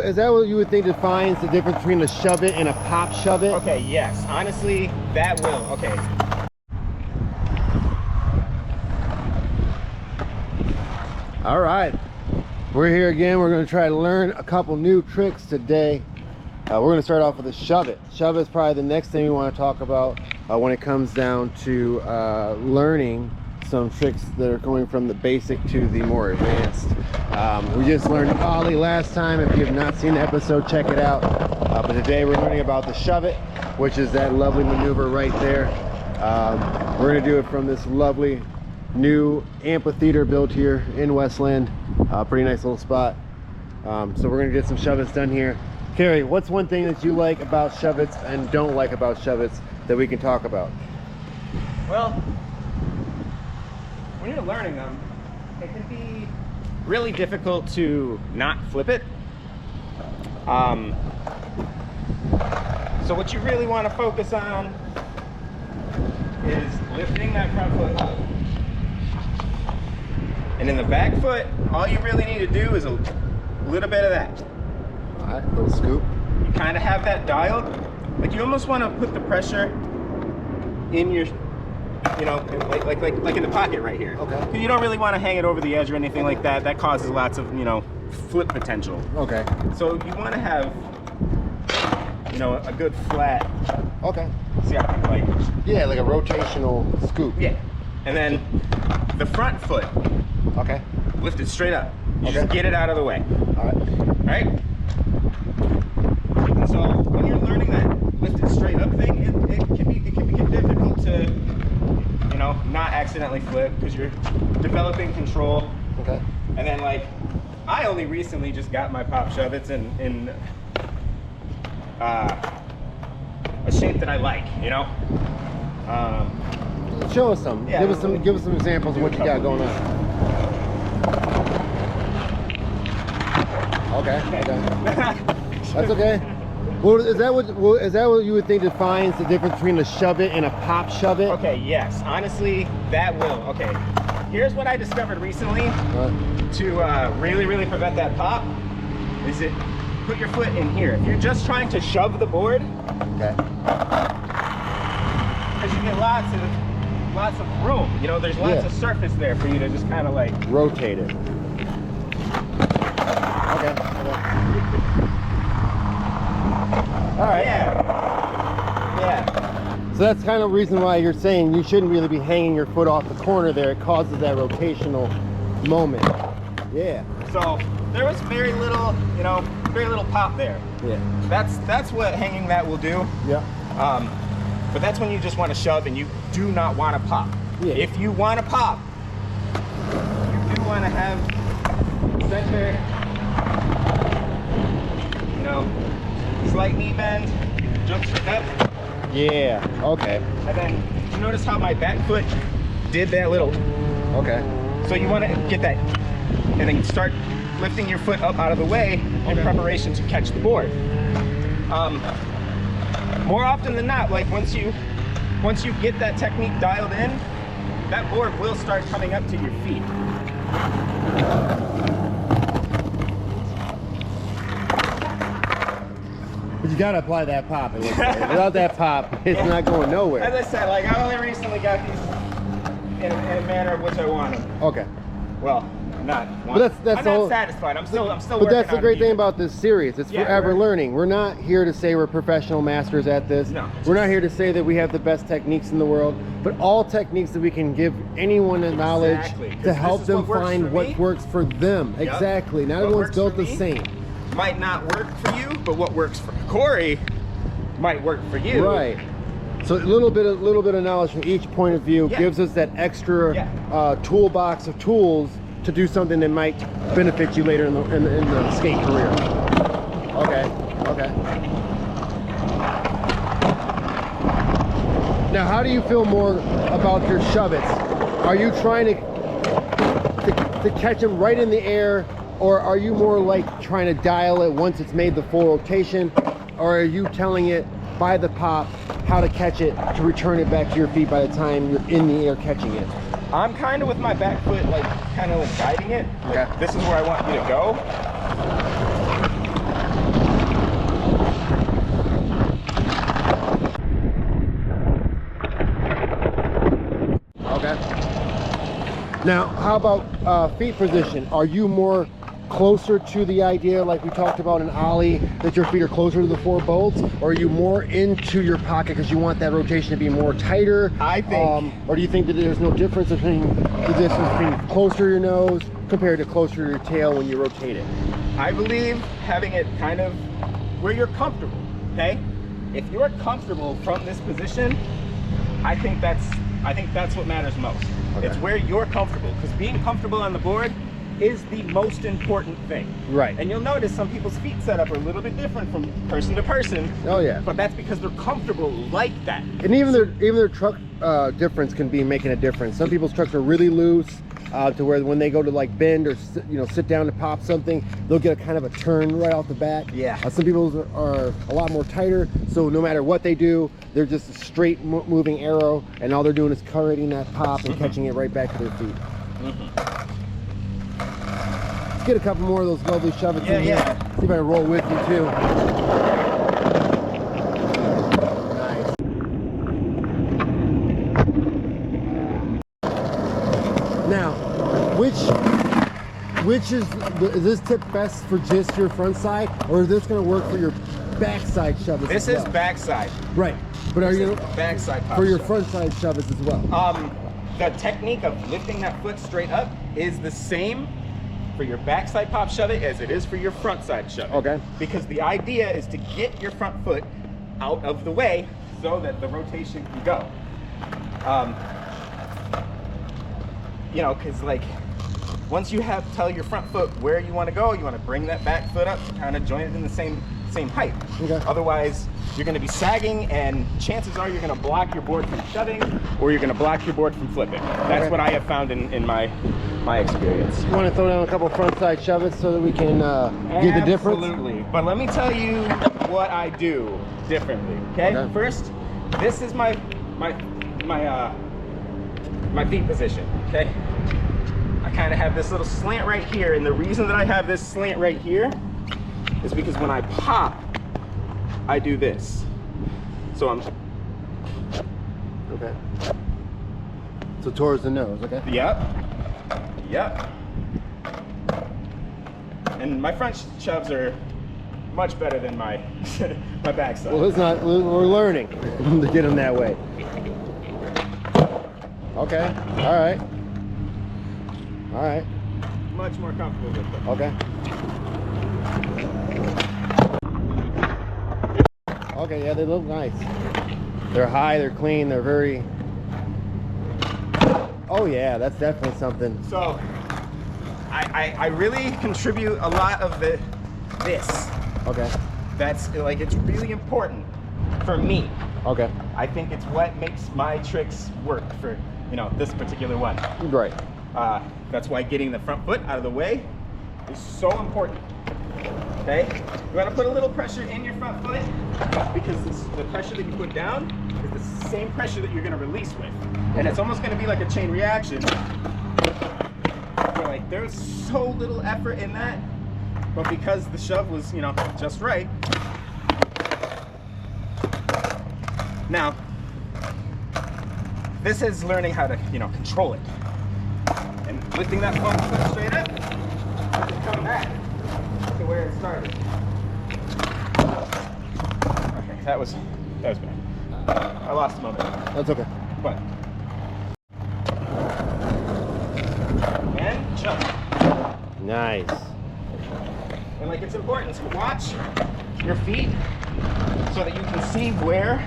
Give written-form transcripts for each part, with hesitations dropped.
is that what you would think defines the difference between a shove it and a pop shove it? Okay, yes. Honestly, that will. Okay. All right. We're here again. We're going to try to learn a couple new tricks today. We're going to start off with a shove it. Shove it is probably the next thing we want to talk about when it comes down to learning some tricks that are going from the basic to the more advanced. We just learned ollie last time. If you have not seen the episode, check it out. But today we're learning about the shove it, which is that lovely maneuver right there. We're going to do it from this lovely new amphitheater built here in Westland. Pretty nice little spot. So we're going to get some shove-its done here. Carrie, what's one thing that you like about shove-its and don't like about shove-its that we can talk about? Well, when you're learning them, it can be really difficult to not flip it. So what you really want to focus on is lifting that front foot up. And in the back foot, all you really need to do is a little bit of that. All right, little scoop. You kind of have that dialed. Like you almost want to put the pressure in your, you know, like in the pocket right here. Okay. Because you don't really want to hang it over the edge or anything like that. That causes lots of, you know, flip potential. Okay. So you want to have, you know, a good flat. Okay. See how like. Yeah, like a rotational scoop. Yeah. And then the front foot. Okay. Lift it straight up. You Okay. just get it out of the way. All right. Right? And so when you're learning that lift it straight up thing, it can be difficult to, you know, not accidentally flip because you're developing control. Okay. And then like I only recently just got my pop shove-its in a shape that I like, you know? Show us some. Yeah, give us some examples of what you got going on. Okay. Okay. That's okay. Well, is that what you would think defines the difference between a shove it and a pop shove it? Okay, yes. Honestly, that will. Okay. Here's what I discovered recently to really prevent that pop is it put your foot in here. If you're just trying to shove the board, Okay. because you get lots of room, you know, there's lots of surface there for you to just kind of like Rotate it. Okay. All right. Yeah. So that's kind of the reason why you're saying you shouldn't really be hanging your foot off the corner there. It causes that rotational moment. Yeah. So there was very little, you know, very little pop there. Yeah. That's what hanging that will do. Yeah. But that's when you just want to shove and you do not want to pop. Yeah. If you want to pop, you do want to have center, you know, slight knee bend, jump straight up. Yeah. Okay. And then you notice how my back foot did that little. Okay. So you want to get that, and then start lifting your foot up out of the way in preparation to catch the board. More often than not, like once you get that technique dialed in, that board will start coming up to your feet. But you gotta apply that pop. It looks like. Without that pop, it's not going nowhere. As I said, like I only recently got these in a manner of which I want them. Okay. Well, not. But that's I'm the not whole, satisfied. I'm still. But working that's the on great it thing even. about this series. It's forever learning. We're not here to say we're professional masters at this. No. We're not here to say that we have the best techniques in the world, but all techniques that we can give anyone the knowledge Exactly, 'cause to this help is them what works find for what me. works for them. Yep. Exactly. Not What everyone's works built for the me same. Might not work for you, but what works for Corey might work for you. Right. So a little bit of knowledge from each point of view gives us that extra toolbox of tools to do something that might benefit you later in the skate career. Okay. Okay. Now, how do you feel more about your shove-its? Are you trying to catch them right in the air, or are you more like trying to dial it once it's made the full rotation, or are you telling it by the pop how to catch it to return it back to your feet by the time you're in the air catching it? I'm kind of with my back foot, like kind of guiding it. Like, Okay. this is where I want you to go. Now, how about feet position? Are you more closer to the idea, like we talked about in ollie, that your feet are closer to the 4 bolts, or are you more into your pocket because you want that rotation to be more tighter? I think, or do you think that there's no difference between the distance between closer to your nose compared to closer to your tail when you rotate it? I believe having it kind of where you're comfortable, okay? If you're comfortable from this position, I think that's what matters most. Okay. It's where you're comfortable, because being comfortable on the board is the most important thing. Right. And you'll notice some people's feet setup are a little bit different from person to person. Oh yeah. But that's because they're comfortable like that. And even their truck difference can be making a difference. Some people's trucks are really loose to where when they go to like bend or sit down to pop something, they'll get a kind of a turn right off the back. Yeah. Some people's are a lot more tighter, so no matter what they do, they're just a straight moving arrow, and all they're doing is creating that pop and catching it right back to their feet. Let's get a couple more of those lovely shove-its in here. See if I can roll with you too. Nice. Now, which is this tip best for just your front side, or is this going to work for your backside shove-its? This is backside. Right. But are you backside pop for your front side shove-its as well? The technique of lifting that foot straight up is the same for your backside pop shove it as it is for your front side shove it. Okay. Because the idea is to get your front foot out of the way so that the rotation can go. You know, because like once you tell your front foot where you want to go, you want to bring that back foot up, kind of join it in the same height. Okay. Otherwise, you're going to be sagging, and chances are you're going to block your board from shoving, or you're going to block your board from flipping. That's what I have found in my experience. You want to throw down a couple front side shove-its so that we can get the difference? Absolutely. But let me tell you what I do differently. Okay. First, this is my feet position. Okay. I kind of have this little slant right here, and the reason that I have this slant right here is because when I pop, I do this. So I'm okay. So towards the nose, okay? Yep. And my front shoves are much better than my my backside. Well, it's not. We're learning to get them that way. Okay. All right. All right. Much more comfortable with them. Okay. Okay, yeah, they look nice. They're high, they're clean, they're very... Oh yeah, that's definitely something. So, I really contribute a lot of this. Okay. That's, like, it's really important for me. Okay. I think it's what makes my tricks work for, you know, this particular one. Right. That's why getting the front foot out of the way is so important. Okay? You want to put a little pressure in your front foot, because the pressure that you put down is the same pressure that you're going to release with. And it's almost going to be like a chain reaction. Where, like, there's so little effort in that, but because the shove was, you know, just right. Now, this is learning how to, you know, control it. And lifting that front foot straight up, just come back to where it started. Okay, that was bad. I lost a moment. That's okay. But and jump. Nice. And like, it's important to watch your feet so that you can see where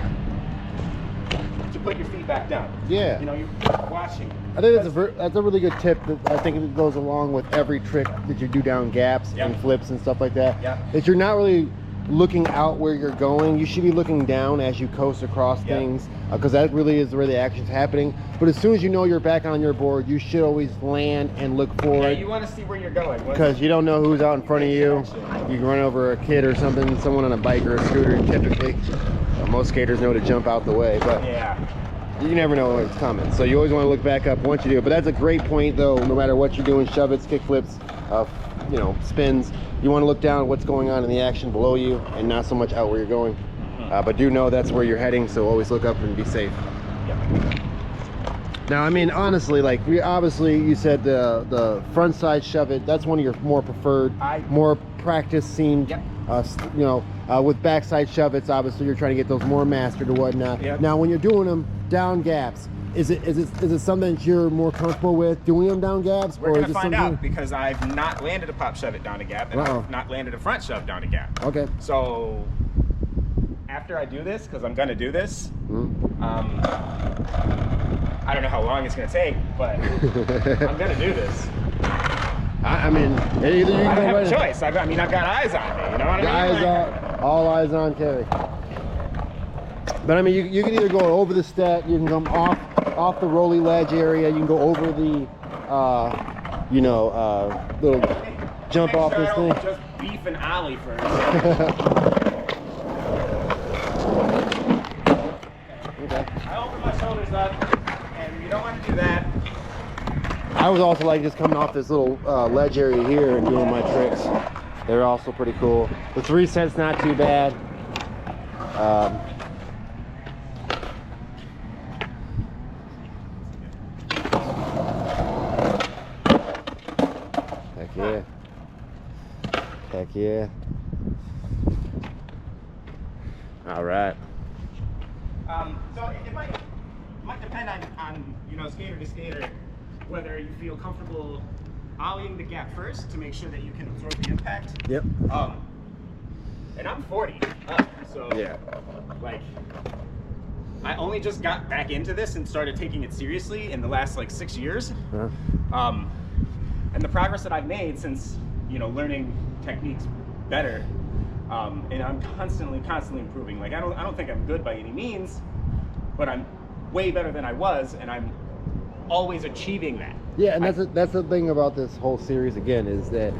to put your feet back down. Yeah. You know, you're watching. I think that's a really good tip that I think it goes along with every trick that you do down gaps and flips and stuff like that. Yeah. That you're not really looking out where you're going. You should be looking down as you coast across things, because that really is where the action's happening. But as soon as you know you're back on your board, you should always land and look forward. Yeah, you want to see where you're going. Because you don't know who's out in front of you. You can run over a kid or something, someone on a bike or a scooter typically. Most skaters know to jump out the way, but you never know when it's coming. So you always want to look back up once you do it. But that's a great point though, no matter what you're doing, shove-its, kick flips, you know, spins, you want to look down at what's going on in the action below you and not so much out where you're going. But do know that's where you're heading, so always look up and be safe. Now, I mean, honestly, like you said the front side shove it. That's one of your more preferred, more practice seemed. Yep. You know, with backside shove it's obviously you're trying to get those more mastered or whatnot. Yep. Now, when you're doing them down gaps, is it something that you're more comfortable with doing them down gaps? We're gonna find out because I've not landed a pop shove it down a gap, and I've not landed a front shove down a gap. Okay. So after I do this, because I'm gonna do this, I don't know how long it's gonna take, but I'm gonna do this. I mean, either you can I don't go have a choice. I've got eyes on me. You know what I mean? All eyes on Kerry. But I mean, you can either go over the step, you can come off the rolly ledge area, you can go over the, little jump off this thing. Just beef and ollie first. Okay. I open my shoulders up, and you don't want to do that. I was also like just coming off this little ledge area here and doing my tricks. They're also pretty cool. The 3 cents not too bad. Heck yeah. Heck yeah. All right. So it might depend on skater to skater whether you feel comfortable ollieing the gap first to make sure that you can absorb the impact. Yep. And I'm 40, so yeah. Like I only just got back into this and started taking it seriously in the last like 6 years. And the progress that I've made since learning techniques better, and I'm constantly improving. Like I don't think I'm good by any means, but I'm way better than I was, and I'm always achieving that. Yeah, and that's the thing about this whole series again is that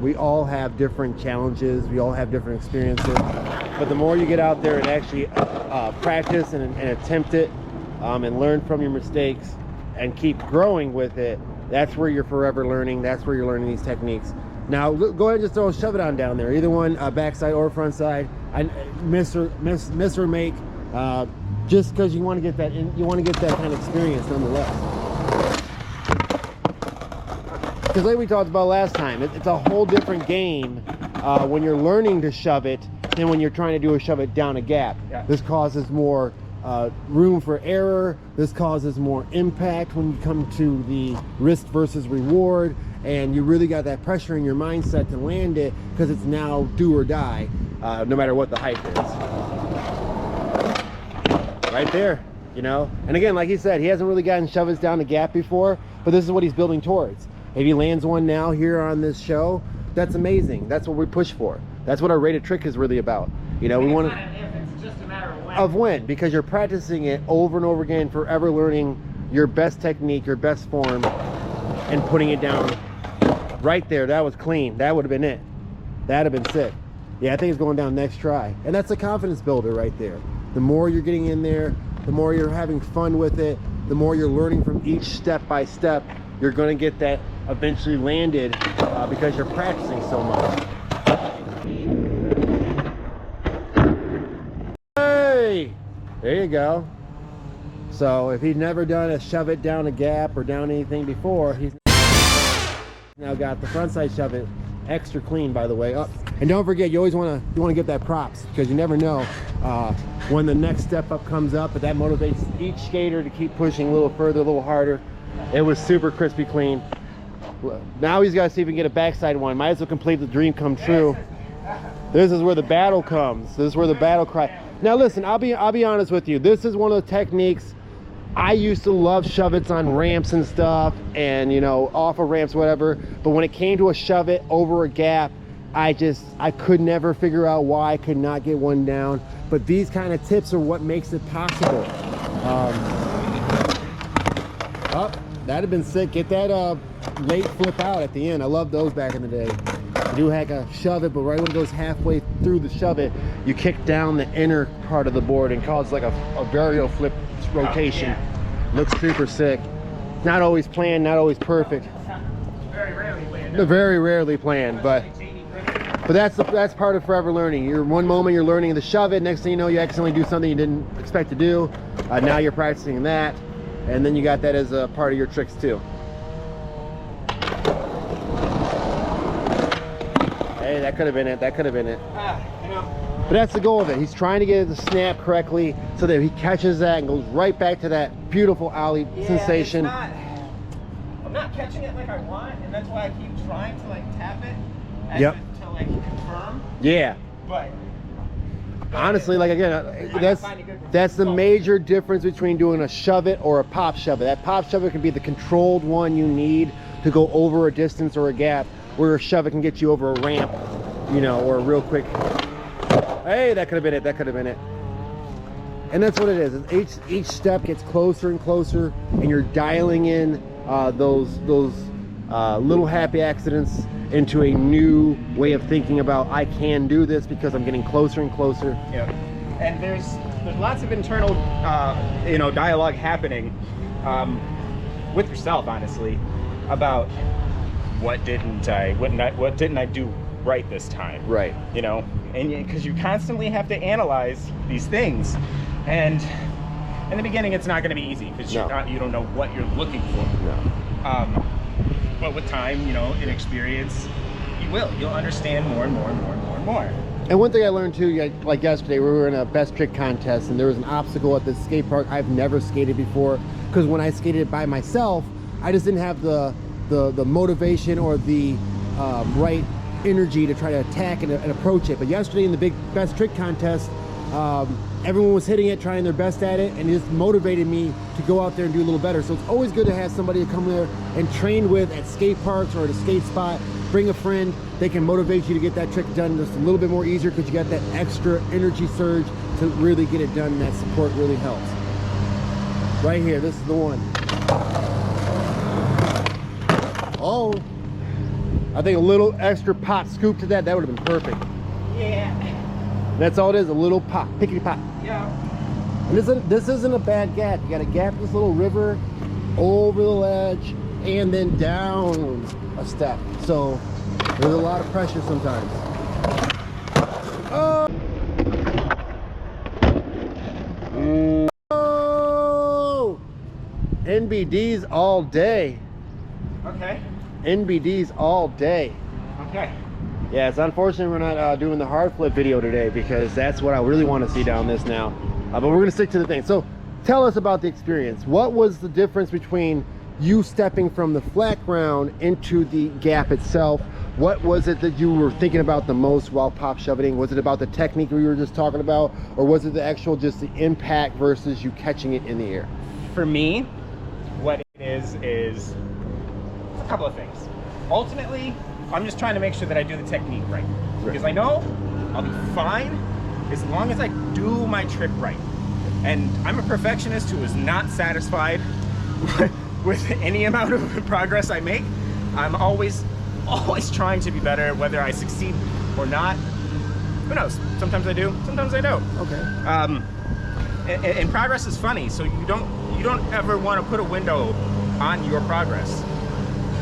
we all have different challenges, we all have different experiences, but the more you get out there and actually practice and attempt it, and learn from your mistakes and keep growing with it, that's where you're forever learning. That's where you're learning these techniques. Now go ahead and just throw a shove it on down there, either one, backside or front side. Miss or make, just because you want to get that kind of experience nonetheless. Because like we talked about last time, it's a whole different game when you're learning to shove it than when you're trying to do a shove it down a gap. Yeah. This causes more room for error. This causes more impact when you come to the risk versus reward, and you really got that pressure in your mindset to land it because it's now do or die, no matter what the height is. Right there, And again, like he said, he hasn't really gotten shove-its down the gap before, but this is what he's building towards. If he lands one now here on this show, that's amazing. That's what we push for. That's what our rated trick is really about. We want to. It's just a matter of when. Of when, because you're practicing it over and over again, forever learning your best technique, your best form, and putting it down right there. That was clean. That would have been it. That'd have been sick. Yeah, I think it's going down next try. And that's a confidence builder right there. The more you're getting in there, the more you're having fun with it, the more you're learning from each step by step, you're going to get that eventually landed because you're practicing so much. Hey! There you go. So if he'd never done a shove it down a gap or down anything before, he's now got the front side shove it extra clean, by the way. And don't forget, you always want to give that props, because you never know when the next step up comes up, but that motivates each skater to keep pushing a little further, a little harder. It was super crispy clean. Now he's got to see if he can get a backside one. Might as well complete the dream come true. This is where the battle comes. This is where the battle cry. Now listen, I'll be honest with you. This is one of the techniques. I used to love shove-its on ramps and stuff, and off of ramps, whatever. But when it came to a shove-it over a gap, I could never figure out why I could not get one down. But these kind of tips are what makes it possible. That'd have been sick. Get that late flip out at the end. I loved those back in the day. You do hack a shove it, but right when it goes halfway through the shove it, you kick down the inner part of the board and cause like a varial flip rotation. Yeah. Looks super sick. Not always planned, not always perfect. Very rarely planned. Very rarely planned, but that's part of forever learning. You're one moment you're learning to shove it, next thing you know you accidentally do something you didn't expect to do. Now you're practicing that. and then you got that as a part of your tricks too. Hey, that could have been it. That could have been it. You know. But that's the goal of it. He's trying to get it to snap correctly so that he catches that and goes right back to that beautiful ollie sensation. I'm not catching it like I want, and that's why I keep trying to like tap it to like confirm. Yeah. But honestly, like again, that's the major difference between doing a shove it or a pop shove it. That pop shove it can be the controlled one you need to go over a distance or a gap, where a shove it can get you over a ramp, you know, or a real quick. Hey, that could have been it. That could have been it. And that's what it is. Each step gets closer and closer, and you're dialing in those little happy accidents into a new way of thinking about, I can do this because I'm getting closer and closer. Yeah. And there's lots of internal you know, dialogue happening with yourself, honestly, about what didn't I do right this time, right? You know, and because you constantly have to analyze these things, and in the beginning it's not going to be easy because you don't know what you're looking for. But with time, you know, and experience, you'll understand more and more and more and more and more. And one thing I learned too, like yesterday, we were in a best trick contest, and there was an obstacle at this skate park I've never skated before, because when I skated by myself, I just didn't have the motivation or the right energy to try to attack and approach it. But yesterday in the big best trick contest, everyone was hitting it, trying their best at it, and it just motivated me to go out there and do a little better. So it's always good to have somebody to come there and train with at skate parks or at a skate spot. Bring a friend. They can motivate you to get that trick done just a little bit more easier, because you got that extra energy surge to really get it done, and that support really helps. Right here, this is the one. Oh, I think a little extra pop scoop to that would have been perfect. Yeah. That's all it is, a little pop, pickety pop. Yeah. And this isn't a bad gap. You got to gap this little river over the ledge and then down a step. So there's a lot of pressure sometimes. Oh! Oh! NBDs all day. Okay. NBDs all day. Okay. Yeah, it's unfortunate we're not doing the hard flip video today, because that's what I really want to see down this now. But we're going to stick to the thing. So tell us about the experience. What was the difference between you stepping from the flat ground into the gap itself? What was it that you were thinking about the most while pop shoving? Was it about the technique we were just talking about, or was it the actual just the impact versus you catching it in the air? For me, what it is a couple of things. Ultimately, I'm just trying to make sure that I do the technique right, because I know I'll be fine as long as I do my trick right. And I'm a perfectionist who is not satisfied with any amount of progress I make. I'm always trying to be better, whether I succeed or not. Who knows? Sometimes I do, sometimes I don't. Okay. And progress is funny, so you don't ever want to put a window on your progress.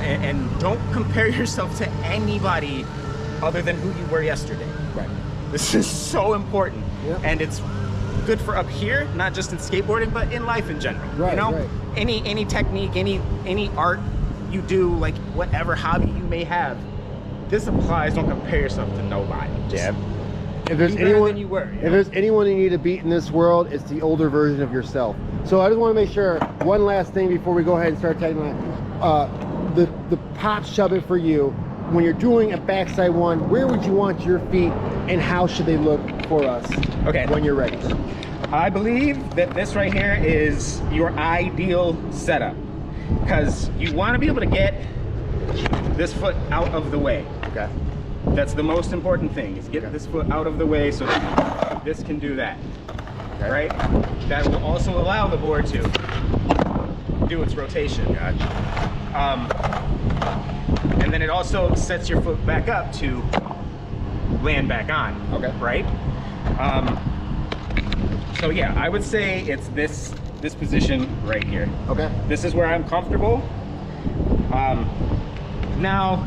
And don't compare yourself to anybody other than who you were yesterday. Right. This is so important. Yep. And it's good for up here, not just in skateboarding, but in life in general. Right, you know, right. Any technique, any art you do, like whatever hobby you may have, this applies. Don't compare yourself to nobody. Just if there's be better anyone than you were, if there's anyone you need to beat in this world, it's the older version of yourself. So I just want to make sure, one last thing before we go ahead and start tagging the pop shove it for you. When you're doing a backside one, where would you want your feet, and how should they look for us when you're ready? I believe that this right here is your ideal setup, because you want to be able to get this foot out of the way. Okay. That's the most important thing, is get this foot out of the way so that this can do that. Okay. Right? That will also allow the board to do its rotation. Gotcha. And then it also sets your foot back up to land back on. Okay. Right? So yeah, I would say it's this position right here. Okay. This is where I'm comfortable. Now,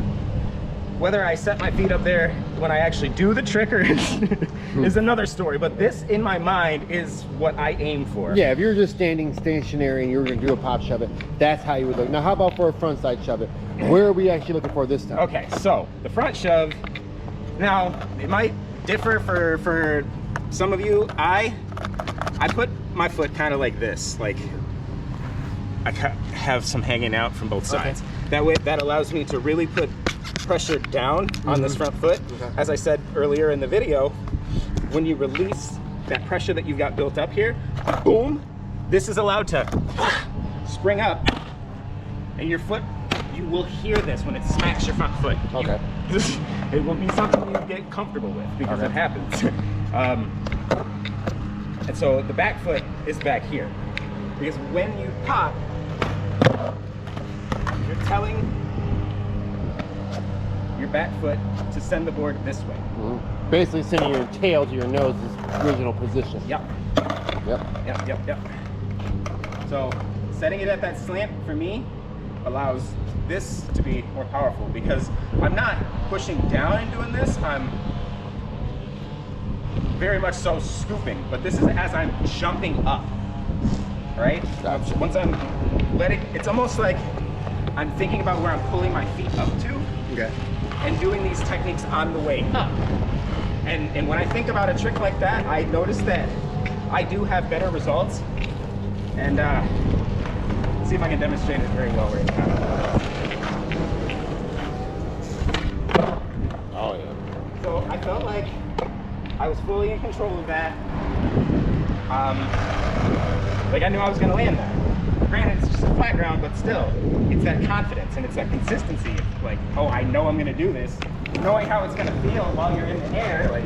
whether I set my feet up there when I actually do the trick or is another story. But this, in my mind, is what I aim for. Yeah, if you're just standing stationary and you were going to do a pop shove it, that's how you would look. Now, how about for a front side shove it? Where are we actually looking for this time? Okay, so the front shove, now it might differ for some of you. I put my foot kind of like this, like I have some hanging out from both sides. Okay. That way, that allows me to really put pressure down on this front foot. Okay. As I said earlier in the video, when you release that pressure that you've got built up here, boom, this is allowed to spring up, and your foot, you will hear this when it smacks your front foot. Okay. It will be something you get comfortable with because it happens. And so the back foot is back here. Because when you pop, you're telling your back foot to send the board this way. Mm-hmm. Basically sending your tail to your nose's original position. Yep. Yep. So setting it at that slant for me allows this to be more powerful because I'm not pushing down and doing this, I'm very much so scooping, but this is as I'm jumping up, right? Gotcha. Once I'm letting, it's almost like I'm thinking about where I'm pulling my feet up to, okay, and doing these techniques on the way up. And when I think about a trick like that, I notice that I do have better results. And see if I can demonstrate it very well right now. Oh yeah. So I felt like I was fully in control of that. Like I knew I was going to land that. Granted, it's just a flat ground, but still, it's that confidence and it's that consistency. It's like, oh, I know I'm going to do this. Knowing how it's going to feel while you're in the air, like,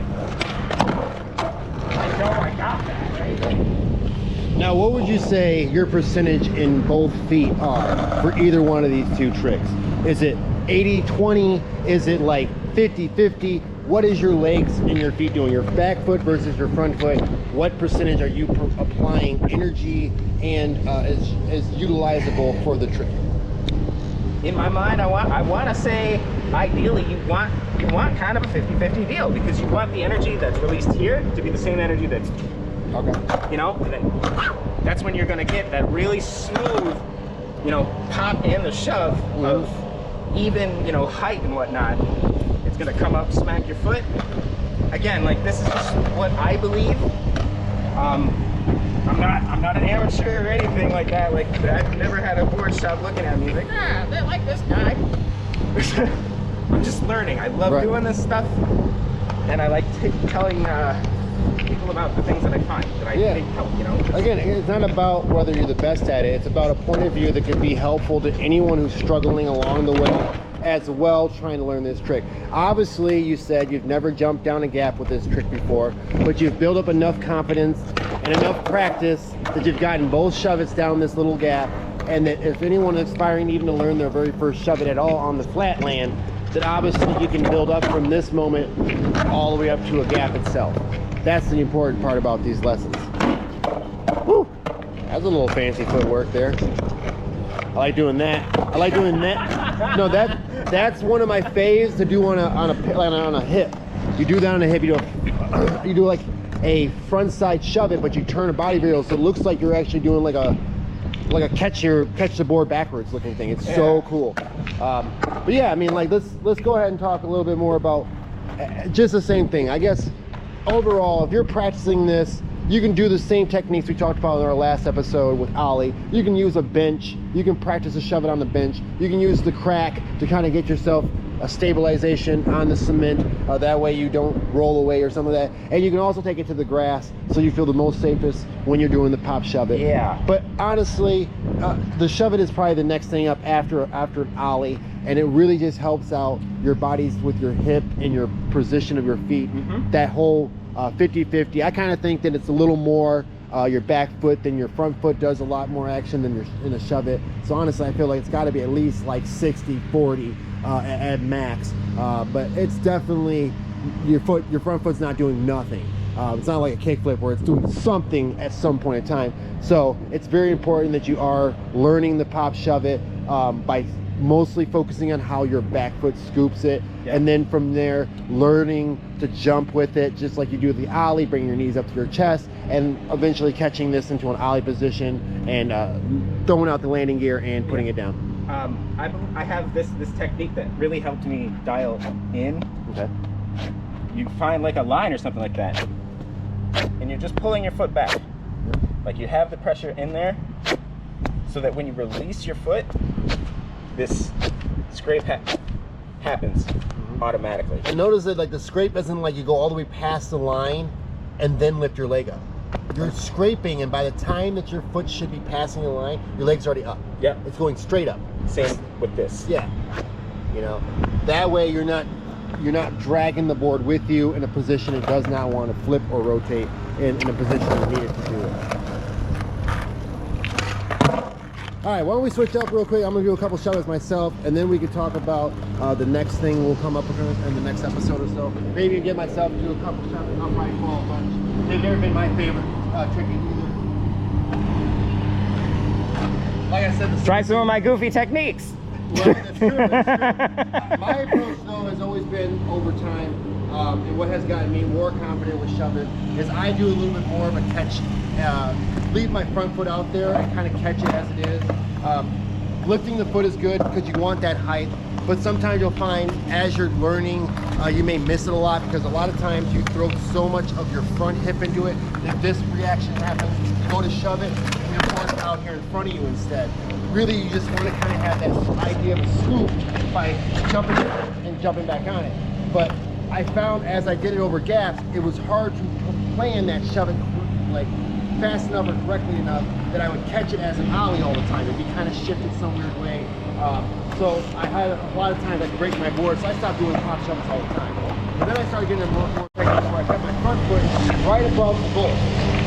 I know I got that, right? Now, what would you say your percentage in both feet are for either one of these two tricks? Is it 80-20? Is it like 50-50? What is your legs and your feet doing? Your back foot versus your front foot? What percentage are you applying energy and is utilizable for the trick? In my mind, I want to say ideally you want kind of a 50-50 deal because you want the energy that's released here to be the same energy that's, okay, you know, and then that's when you're going to get that really smooth, you know, pop and the shove of even, you know, height and whatnot. It's going to come up, smack your foot. Again, like this is just what I believe. I'm not an amateur or anything like that. Like I've never had a board shop looking at me like, ah, they like this guy. I'm just learning. I love doing this stuff, and I like telling people about the things that I find that I think help. You know. Again, it's not about whether you're the best at it. It's about a point of view that can be helpful to anyone who's struggling along the way as well, trying to learn this trick. Obviously, you said you've never jumped down a gap with this trick before, but you've built up enough confidence and enough practice that you've gotten both shove-its down this little gap, and that if anyone is aspiring even to learn their very first shove-it at all on the flat land, that obviously you can build up from this moment all the way up to a gap itself. That's the important part about these lessons. Woo! That's a little fancy footwork there. I like doing that. I like doing that. No, that's one of my faves to do on a hip. You do that on a hip. You do like a front side shove it, but you turn a body varial so it looks like you're actually doing like a catch the board backwards looking thing. It's so cool. But yeah, I mean, like let's go ahead and talk a little bit more about just the same thing. I guess overall, if you're practicing this, you can do the same techniques we talked about in our last episode with Ollie. You can use a bench. You can practice a shove it on the bench. You can use the crack to kind of get yourself a stabilization on the cement. That way you don't roll away or some of that. And you can also take it to the grass so you feel the most safest when you're doing the pop shove it. Yeah. But honestly, the shove it is probably the next thing up after Ollie. And it really just helps out your bodies with your hip and your position of your feet. That whole 50-50. I kind of think that it's a little more your back foot than your front foot does a lot more action than in a shove it. So honestly, I feel like it's got to be at least like 60-40 at max. But it's definitely your front foot's not doing nothing. It's not like a kickflip where it's doing something at some point in time. So it's very important that you are learning the pop shove it by mostly focusing on how your back foot scoops it, Yeah. and then from there learning to jump with it, just like you do with the ollie, bringing your knees up to your chest, and eventually catching this into an ollie position and throwing out the landing gear and putting it down. I have this technique that really helped me dial in. Okay. You find like a line or something like that, and you're just pulling your foot back. Like you have the pressure in there, so that when you release your foot, this scrape happens automatically. And notice that like the scrape isn't like you go all the way past the line and then lift your leg up. You're scraping, and by the time that your foot should be passing the line, your leg's already up. Yep. It's going straight up. Same with this. Yeah. You know, that way you're not dragging the board with you in a position it does not want to flip or rotate in a position you need it to do it. All right, why don't we switch up real quick? I'm gonna do a couple shove-its myself, and then we can talk about the next thing we'll come up with in the next episode or so. Maybe get myself to do a couple shove-its. I'll probably fall a bunch. They've never been my favorite trick either. Like I said, Try some of my goofy techniques. well, that's true, that's true. My approach, though, has always been over time, and what has gotten me more confident with shoving is I do a little bit more of a catch, leave my front foot out there and kind of catch it as it is. Lifting the foot is good because you want that height, but sometimes you'll find as you're learning, you may miss it a lot because a lot of times you throw so much of your front hip into it that this reaction happens. You go to shove it, and your foot's out here in front of you instead. Really, you just want to kind of have that idea of a scoop by jumping and jumping back on it. But I found as I did it over gaps, it was hard to plan that shove it like fast enough or correctly enough that I would catch it as an ollie all the time. It'd be kind of shifted some weird way. So I had a lot of times I'd break my board, so I stopped doing pop shoves all the time. But then I started getting more techniques where I kept my front foot right above the board.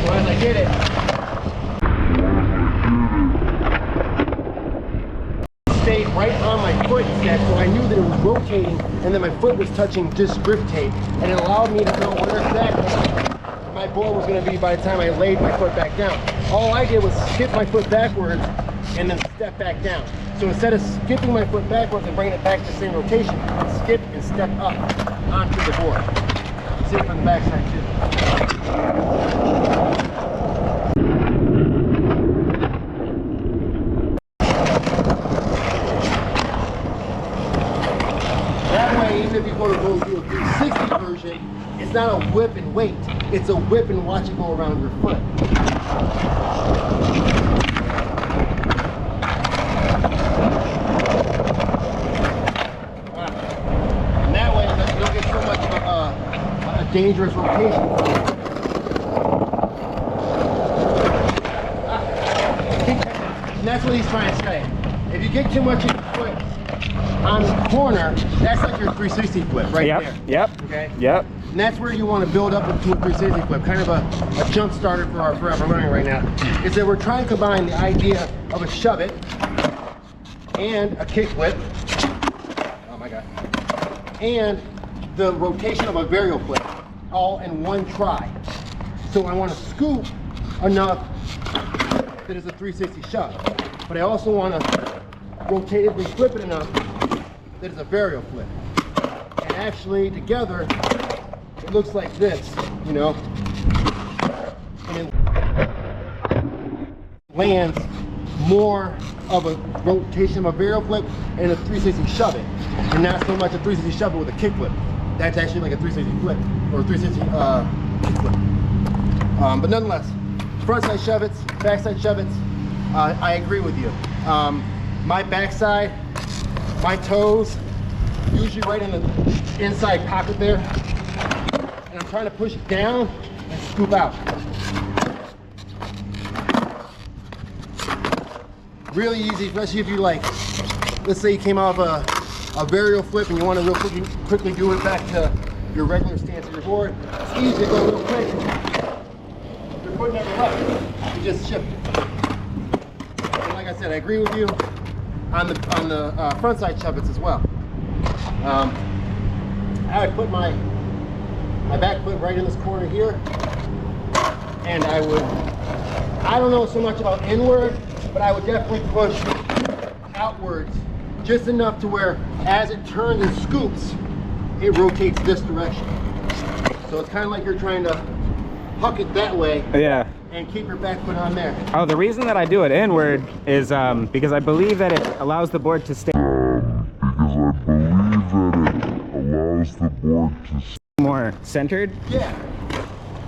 So as I did it, stayed right on my foot instead, so I knew that it was rotating, and then my foot was touching this grip tape, and it allowed me to know where exactly my board was going to be by the time I laid my foot back down. All I did was skip my foot backwards and then step back down. So instead of skipping my foot backwards and bringing it back to the same rotation, I skip and step up onto the board. See it from the back side too. That way, even if you go to do a 360 version, it's not a whip and wait. It's a whip and watch it go around your foot. And that way, you don't get so much of a dangerous rotation. And that's what he's trying to say. If you get too much of your foot on the corner, that's like your 360 flip right there. Yep. Okay. Yep. And that's where you want to build up into a 360 flip, kind of a jump starter for our forever learning right now. Is that we're trying to combine the idea of a shove it and a kick flip. Oh my God. And the rotation of a varial flip, all in one try. So I want to scoop enough that it's a 360 shove, but I also want to rotatedly flip it enough that it's a varial flip. And actually together, it looks like this, you know, and it lands more of a rotation of a varial flip and a 360 shove it, and not so much a 360 shove it with a kick flip. That's actually like a 360 flip or a 360 kick flip. But nonetheless, front side shove-its, back side shove-its, I agree with you. My backside, my toes, usually right in the inside pocket there, and I'm trying to push it down and scoop out. Really easy, especially if you like, let's say you came off a varial flip and you want to real quickly do it back to your regular stance of your board. It's easy to go real quick. Your foot never left, you just shift it. And like I said, I agree with you on the front side shove-its as well. I would put my back foot right in this corner here, and I don't know so much about inward, but I would definitely push outwards just enough to where as it turns and scoops, it rotates this direction. So it's kind of like you're trying to huck it that way. Yeah. And keep your back foot on there. Oh, the reason that I do it inward is because I believe that it allows the board to stay more centered. Yeah.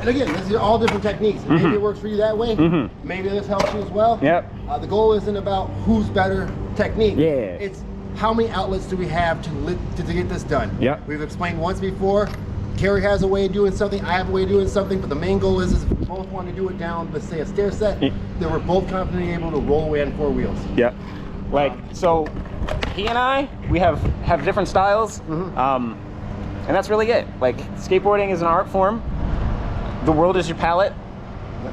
And again, this is all different techniques. Maybe it works for you that way. Maybe this helps you as well. Yep. The goal isn't about who's better technique. Yeah. It's how many outlets do we have to get this done. Yep. We've explained once before. Kerry has a way of doing something, I have a way of doing something, but the main goal is if we both want to do it down, let's say a stair set, then we're both confidently able to roll away on 4 wheels. Yep. Like, so he and I, we have different styles, and that's really it. Like, skateboarding is an art form. The world is your palette,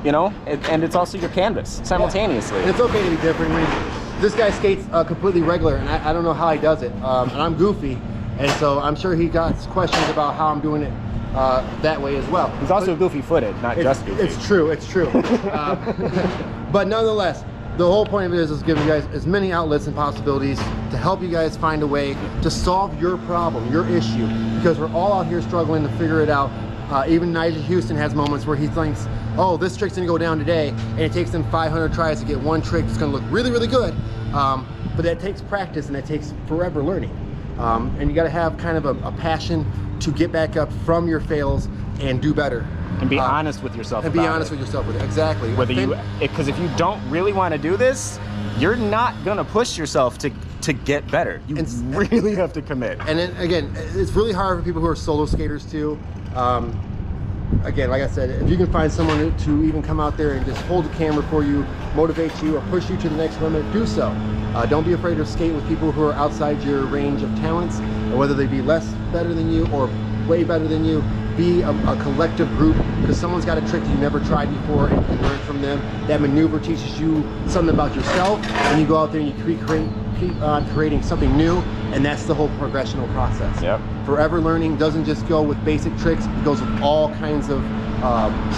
you know, and it's also your canvas simultaneously. Yeah. And it's okay to be different. I mean, this guy skates completely regular, and I don't know how he does it. And I'm goofy. And so I'm sure he got questions about how I'm doing it that way as well. He's also goofy-footed, not just goofy. It's true, it's true. But nonetheless, the whole point of it is giving you guys as many outlets and possibilities to help you guys find a way to solve your problem, your issue, because we're all out here struggling to figure it out. Even Nigel Houston has moments where he thinks, oh, this trick's gonna go down today, and it takes him 500 tries to get one trick that's gonna look really, really good. But that takes practice and it takes forever learning. And you got to have kind of a passion to get back up from your fails and do better. And be honest with yourself. And be honest with yourself with it. Exactly. Whether because if you don't really want to do this, you're not gonna push yourself to get better. You really have to commit. And then again, it's really hard for people who are solo skaters too. Again, like I said, if you can find someone to even come out there and just hold the camera for you, motivate you, or push you to the next limit, do so. Don't be afraid to skate with people who are outside your range of talents, or whether they be less better than you or way better than you. Be a collective group, because someone's got a trick that you never tried before and you can learn from them. That maneuver teaches you something about yourself, and you go out there and you keep on creating something new, and that's the whole progressional process. Yep. Forever learning doesn't just go with basic tricks, it goes with all kinds of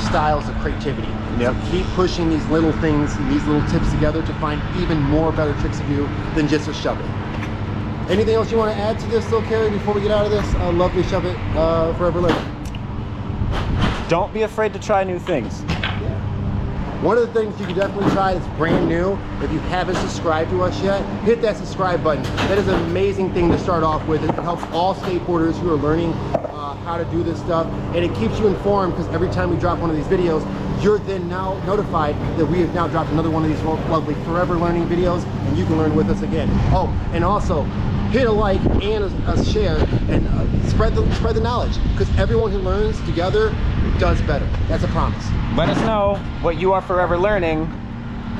styles of creativity. Yep. So keep pushing these little things and these little tips together to find even more better tricks to do than just a shove it. Anything else you want to add to this, though, Kerry, before we get out of this? Lovely shove it, forever learning. Don't be afraid to try new things. One of the things you can definitely try that's brand new, if you haven't subscribed to us yet, hit that subscribe button. That is an amazing thing to start off with. It helps all skateboarders who are learning how to do this stuff, and it keeps you informed, because every time we drop one of these videos, you're then now notified that we have now dropped another one of these lovely forever learning videos, and you can learn with us again. Oh, and also hit a like and a share, and spread the knowledge, because everyone who learns together does better. That's a promise. Let us know what you are forever learning,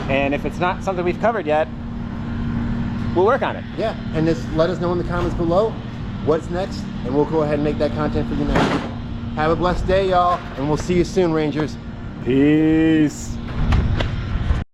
and if it's not something we've covered yet, we'll work on it. Yeah, and just let us know in the comments below what's next, and we'll go ahead and make that content for you next week. Have a blessed day, y'all, and we'll see you soon, Rangers. Peace.